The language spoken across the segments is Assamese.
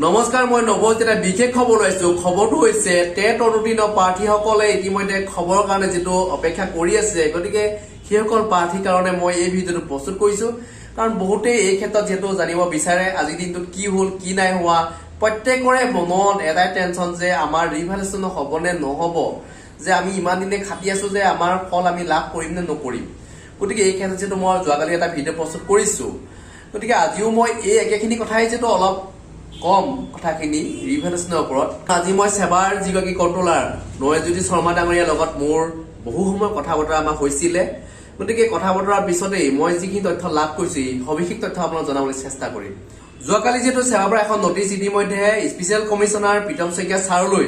নমস্কাৰ মই নৱজিত এটা বিশেষ খবৰ লৈছো খবৰটো হৈছে টেট অনুতীৰ্ণ প্ৰাৰ্থীসকলে ইতিমধ্যে খবৰৰ কাৰণে যেটো অপেক্ষা কৰি আছে গতিকে সেইসকল প্ৰাৰ্থীৰ কাৰণে মই এই ভিডিঅটো প্ৰস্তুত কৰিছো কাৰণ বহুতে এই ক্ষেত্ৰত যেটো জানিব বিচাৰে আজি দিনটোত কি হ'ল কি নাই হোৱা প্ৰত্যেকৰে মনত এটা টেনচন যে আমাৰ ৰিভ্যালুৱেচন হ'বনে নহব যে আমি ইমান দিনে খাটি আছো যে আমাৰ ফল আমি লাভ কৰিম নে নকৰিম গতিকে এই ক্ষেত্ৰত যেটো মই যোৱাকালি এটা ভিডিঅ প্ৰস্তুত কৰিছো গতিকে আজিও মই এই একেখিনি কথাই যেটো অলপ কম কথাখিনি ৰিভ্যালুৱেচনৰ ওপৰত আজি মই সেৱাৰ যিগৰাকী কন্ট্ৰোলাৰ নয়জ্যোতি শৰ্মা ডাঙৰীয়াৰ লগত মোৰ বহু সময় কথা বতৰা আমাৰ হৈছিলে গতিকে কথা বতৰাৰ পিছতেই মই যিখিনি তথ্য লাভ কৰিছো সবিশেষ তথ্য আপোনাক জনাবলৈ চেষ্টা কৰিম যোৱাকালি যেটো সেৱাৰ পৰা এখন নটিচ ইতিমধ্যে স্পেচিয়েল কমিশনাৰ প্ৰীতম শইকীয়া ছাৰলৈ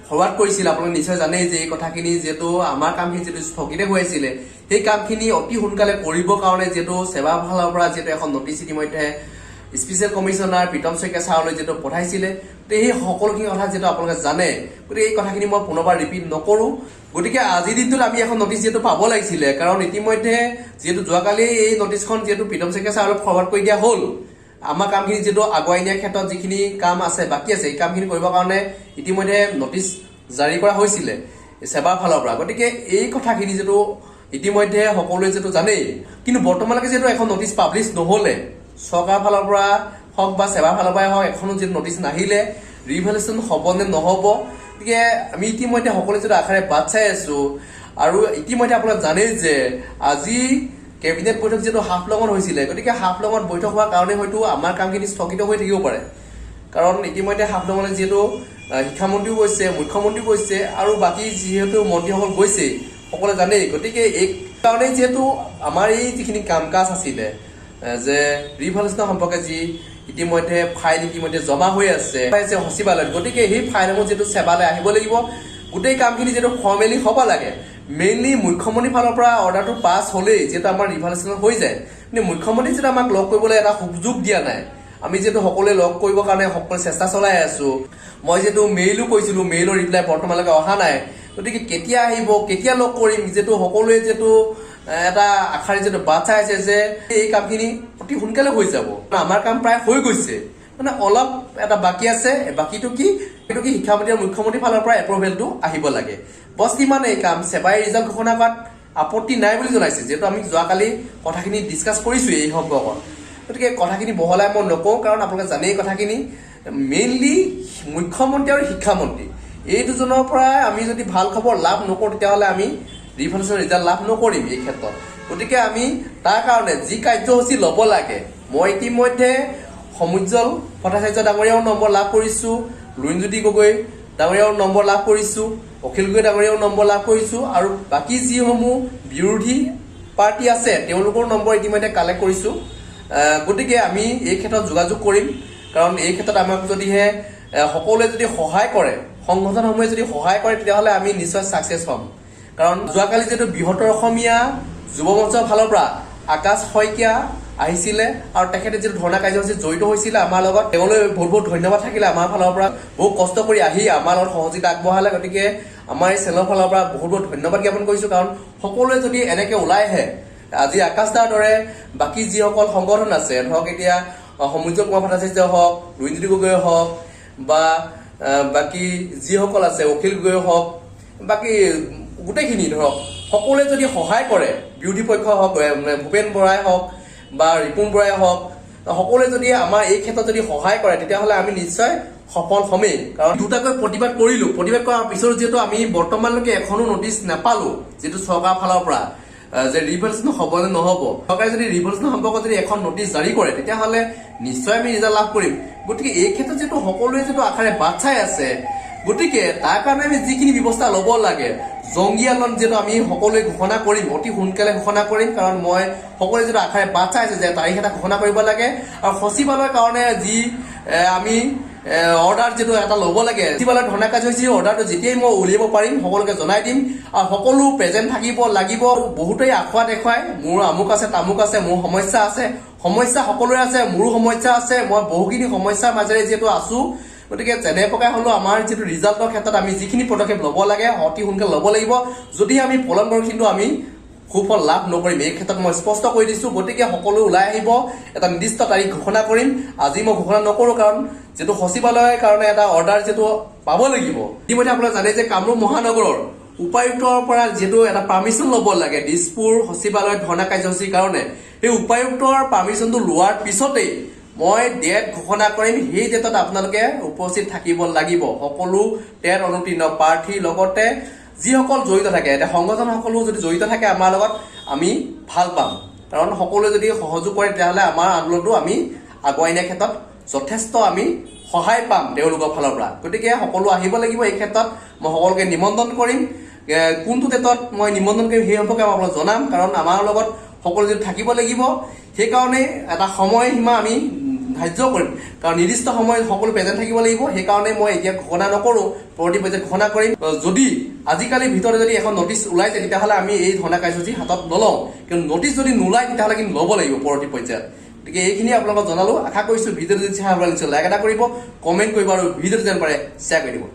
ফৰৱাৰ্ড কৰিছিল আপোনালোকে নিশ্চয় জানেই যে এই কথাখিনি যেটো আমাৰ কামখিনি যেটো স্থগিত হৈ আছিল সেই কামখিনি অতি সোনকালে কৰিবৰ কাৰণে যেটো সেৱা ফালৰ পৰা যেটো এখন নটিচ ইতিমধ্যে স্পেচিয়েল কমিশনাৰ প্ৰীতম শইকীয়া ছাৰলৈ যেটো পঠাইছিলে এই সকলোখিনি কথা যেটো আপোনালোকে জানে গতিকে এই কথাখিনি মই পুনৰবাৰ ৰিপিট নকৰো গতিকে আজি দিনটোত আমি এখন নটিচ যেটো পাব লাগিছিলে কাৰণ ইতিমধ্যে যেটো যোৱাকালি এই নটিচখন যেটো প্ৰীতম শইকীয়া ছাৰলৈ ফৰৱাৰ্ড কৰি দিয়া হ'ল আমাৰ কামখিনি যেটো আগুৱাই নিয়াৰ ক্ষেত্ৰত যিখিনি কাম আছে বাকি আছে এই কামখিনি কৰিবৰ কাৰণে ইতিমধ্যে নটিচ জাৰি কৰা হৈছিলে সেৱাৰ ফালৰ পৰা গতিকে এই কথাখিনি যেটো ইতিমধ্যে সকলোৱে যেটো জানেই কিন্তু বৰ্তমানলৈকে যেটো এখন নটিচ পাব্লিছ নহলে চৰকাৰ ফালৰ পৰা হওক বা সেৱাৰ ফালৰ পৰাই হওক এখনো যেটো নটিচ নাহিলে ৰিভ্যালুৱেচন হ'ব নে নহব গতিকে আমি ইতিমধ্যে সকলোৱে যেটো আশাৰে বাট চাই আছো আৰু ইতিমধ্যে আপোনালোকে জানেই যে আজি কেবিনেট বৈঠক যেটো হাফলঙত হৈছিলে গতিকে হাফলঙত বৈঠক হোৱাৰ কাৰণে হয়তো আমাৰ কামখিনি স্থগিত হৈ থাকিব পাৰে কাৰণ ইতিমধ্যে হাফলঙলৈ যেটো শিক্ষামন্ত্ৰীও গৈছে মুখ্যমন্ত্ৰীও গৈছে আৰু বাকী যিহেতু মন্ত্ৰীসকল গৈছে সকলোৱে জানেই গতিকে এই কাৰণে যেটো আমাৰ এই যিখিনি কাম কাজ আছিলে যে ৰিভ্যালুৱেচন সম্পৰ্কে যি ইতিমধ্যে ফাইল ইতিমধ্যে জমা হৈ আছে সচিবালয়ত গতিকে সেই ফাইলসমূহ যেটো সেৱালৈ আহিব লাগিব গোটেই কামখিনি যেটো ফৰ্মেলি হ'ব লাগে মেইনলি মুখ্যমন্ত্ৰীৰ ফালৰ পৰা অৰ্ডাৰটো পাছ হ'লেই যেটো আমাৰ ৰিভ্যালুৱেচন হৈ যায় কিন্তু মুখ্যমন্ত্ৰী যেটো আমাক লগ কৰিবলৈ এটা সুযোগ দিয়া নাই আমি যেটো সকলোৱে লগ কৰিবৰ কাৰণে সকলো চেষ্টা চলাই আছো মই যেটো মেইলো কৈছিলো মেইলৰ ৰিপ্লাই বৰ্তমানলৈকে অহা নাই গতিকে কেতিয়া আহিব কেতিয়া লগ কৰিম যেটো সকলোৱে যেটো এটা আশাৰে যেটো বাট চাই আছে যে এই কামখিনি অতি সোনকালে হৈ যাব আমাৰ কাম প্ৰায় হৈ গৈছে মানে অলপ এটা বাকি আছে বাকিটো কি এইটো কি শিক্ষামন্ত্ৰী আৰু মুখ্যমন্ত্ৰীৰ ফালৰ পৰা এপ্ৰুভেলটো আহিব লাগে বস কিমান এই কাম সেৱাই ৰিজাল্ট ঘোষণা কৰাত আপত্তি নাই বুলি জনাইছে যেটো আমি যোৱাকালি কথাখিনি ডিছকাছ কৰিছো এই সম্পৰ্কত গতিকে কথাখিনি বহলাই মই নকওঁ কাৰণ আপোনালোকে জানেই কথাখিনি মেইনলি মুখ্যমন্ত্ৰী আৰু শিক্ষামন্ত্ৰী এই দুজনৰ পৰা আমি যদি ভাল খবৰ লাভ নকৰোঁ তেতিয়াহ'লে আমি ৰিভ্যালুৱেচন ৰিজাল্ট লাভ নকৰিম এই ক্ষেত্ৰত গতিকে আমি তাৰ কাৰণে যি কাৰ্যসূচী ল'ব লাগে মই ইতিমধ্যে সমুজ্জ্বল ভট্টাচাৰ্য ডাঙৰীয়াও নম্বৰ লাভ কৰিছো লুৰিণজ্যোতি গগৈ ডাঙৰীয়াও নম্বৰ লাভ কৰিছো অখিল গগৈ ডাঙৰীয়াও নম্বৰ লাভ কৰিছো আৰু বাকী যিসমূহ বিৰোধী পাৰ্টি আছে তেওঁলোকৰ নম্বৰ ইতিমধ্যে কালেক্ট কৰিছো গতিকে আমি এই ক্ষেত্ৰত যোগাযোগ কৰিম কাৰণ এই ক্ষেত্ৰত আমাক যদিহে সকলোৱে যদি সহায় কৰে সংগঠনসমূহে যদি সহায় কৰে তেতিয়াহ'লে আমি নিশ্চয় ছাকচেছ হ'ম কাৰণ যোৱাকালি যেটো বৃহত্তৰ অসমীয়া যুৱ মঞ্চৰ ফালৰ পৰা আকাশ শইকীয়া আহিছিলে আৰু তেখেতে যেটো ধৰ্ণা কাৰ্যসূচীত জড়িত হৈছিলে আমাৰ লগত তেওঁলৈ বহুত বহুত ধন্যবাদ থাকিলে আমাৰ ফালৰ পৰা বহু কষ্ট কৰি আহি আমাৰ লগত সহযোগিতা আগবঢ়ালে গতিকে আমাৰ এই চেনেলৰ ফালৰ পৰা বহুত বহুত ধন্যবাদ জ্ঞাপন কৰিছো কাৰণ সকলোৱে যদি এনেকে ওলাই আহে আজি আকাশ দাৰ দৰে বাকী যিসকল সংগঠন আছে ধৰক এতিয়া সমুজ্জ্বল কুমাৰ ভট্টাচাৰ্য হওক লুৰিণজ্যোতি গগৈ হওক বা বাকী যিসকল আছে অখিল গগৈ হওক বাকী গোটেইখিনি ধৰক সকলোৱে যদি সহায় কৰে বিৰোধী পক্ষ হওক ভূপেন বৰাই হওক বা ৰিপুণ বৰাই হওক সকলোৱে যদি আমাৰ এই ক্ষেত্ৰত যদি সহায় কৰে তেতিয়াহ'লে আমি নিশ্চয় সফল হ'মেই কাৰণ দুটাকৈ প্ৰতিবাদ কৰিলো প্ৰতিবাদ কৰাৰ পিছত যিহেতু আমি বৰ্তমানলৈকে এখনো নটিচ নাপালো যিটো চৰকাৰৰ ফালৰ পৰা যে ৰিভ্যালুৱেচন হ'ব নে নহ'ব চৰকাৰে যদি ৰিভ্যালুৱেচন সম্পৰ্কত যদি এখন নটিচ জাৰি কৰে তেতিয়াহ'লে নিশ্চয় আমি ৰিজাল্ট লাভ কৰিম গতিকে এই ক্ষেত্ৰত যেটো সকলোৱে যেটো আশাৰে বাট চাই আছে গতিকে তাৰ কাৰণে আমি যিখিনি ব্যৱস্থা ল'ব লাগে জংগী আন্দোলন যেটো আমি সকলোৱে ঘোষণা কৰিম অতি সোনকালে ঘোষণা কৰিম কাৰণ মই সকলোৱে যেটো আশাৰে বাট চাই আছে যে তাৰিখ এটা ঘোষণা কৰিব লাগে আৰু সচিবালয়ৰ কাৰণে যি আমি অৰ্ডাৰ যেটো এটা ল'ব লাগে সচিবালয়ৰ ধৰ্ণা কাৰ্যসূচী অৰ্ডাৰটো যেতিয়াই মই উলিয়াব পাৰিম সকলোকে জনাই দিম আৰু সকলো প্ৰেজেণ্ট থাকিব লাগিব বহুতেই আখুৱা দেখুৱাই মোৰ আমুক আছে তামুক আছে মোৰ সমস্যা আছে সমস্যা সকলোৰে আছে মোৰো সমস্যা আছে মই বহুখিনি সমস্যাৰ মাজেৰে যিহেতু আছো গতিকে যেনে প্ৰকাৰে হ'লেও আমাৰ যেটো ৰিজাল্টৰ ক্ষেত্ৰত আমি যিখিনি পদক্ষেপ ল'ব লাগে অতি সোনকালে ল'ব লাগিব যদি আমি পলম কৰোঁ কিন্তু আমি সুফল লাভ নকৰিম এই ক্ষেত্ৰত মই স্পষ্ট কৰি দিছো গতিকে সকলো ওলাই আহিব এটা নিৰ্দিষ্ট তাৰিখ ঘোষণা কৰিম আজি মই ঘোষণা নকৰো কাৰণ যেটো সচিবালয়ৰ কাৰণে এটা অৰ্ডাৰ যেটো পাব লাগিব ইতিমধ্যে আপোনালোকে জানে যে কামৰূপ মহানগৰৰ উপায়ুক্তৰ পৰা যেটো এটা পাৰ্মিশন ল'ব লাগে দিছপুৰ সচিবালয়ত ধৰ্ণা কাৰ্যসূচীৰ কাৰণে এই উপায়ুক্তৰ পাৰ্মিশনটো লোৱাৰ পিছতেই মই ডেট ঘোষণা কৰিম সেই ডেটত আপোনালোকে উপস্থিত থাকিব লাগিব সকলো টেট অনুতীৰ্ণ প্ৰাৰ্থীৰ লগতে যিসকল জড়িত থাকে এটা সংগঠন সকলো যদি জড়িত থাকে আমাৰ লগত আমি ভাল পাম কাৰণ সকলোৱে যদি সহযোগ কৰে তেতিয়াহ'লে আমাৰ আন্দোলনটো আমি আগুৱাই নিয়াৰ ক্ষেত্ৰত যথেষ্ট আমি সহায় পাম তেওঁলোকৰ ফালৰ পৰা গতিকে সকলো আহিব লাগিব এই ক্ষেত্ৰত মই সকলোকে নিমন্ত্ৰণ কৰিম কোনটো ডেটত মই নিমন্ত্ৰণ কৰিম সেই সম্পৰ্কে আপোনাক জনাম কাৰণ আমাৰ লগত সকলো যদি থাকিব লাগিব সেই কাৰণে এটা সময় সীমা আমি ধাৰ্য কৰিম কাৰণ নিৰ্দিষ্ট সময়ত সকলো প্ৰেজেন্ট থাকিব লাগিব সেই কাৰণে মই এতিয়া ঘোষণা নকৰো পৰৱৰ্তী পৰ্যায়ত ঘোষণা কৰিম যদি আজিকালি ভিতৰত যদি এখন নটিচ ওলাইছে তেতিয়াহ'লে আমি এই ধৰ্ণা কাৰ্যসূচী হাতত নলওঁ কিন্তু নটিচ যদি নোলায় তেতিয়াহ'লে কিন্তু ল'ব লাগিব পৰৱৰ্তী পৰ্যায়ত গতিকে এইখিনি আপোনালোকক জনালো আশা কৰিছো ভিডিঅ'টো যদি চাই ভাল লাগিছে লাইক এটা কৰিব কমেণ্ট কৰিব আৰু ভিডিঅ'টো যেন পাৰে শ্বেয়াৰ কৰি দিব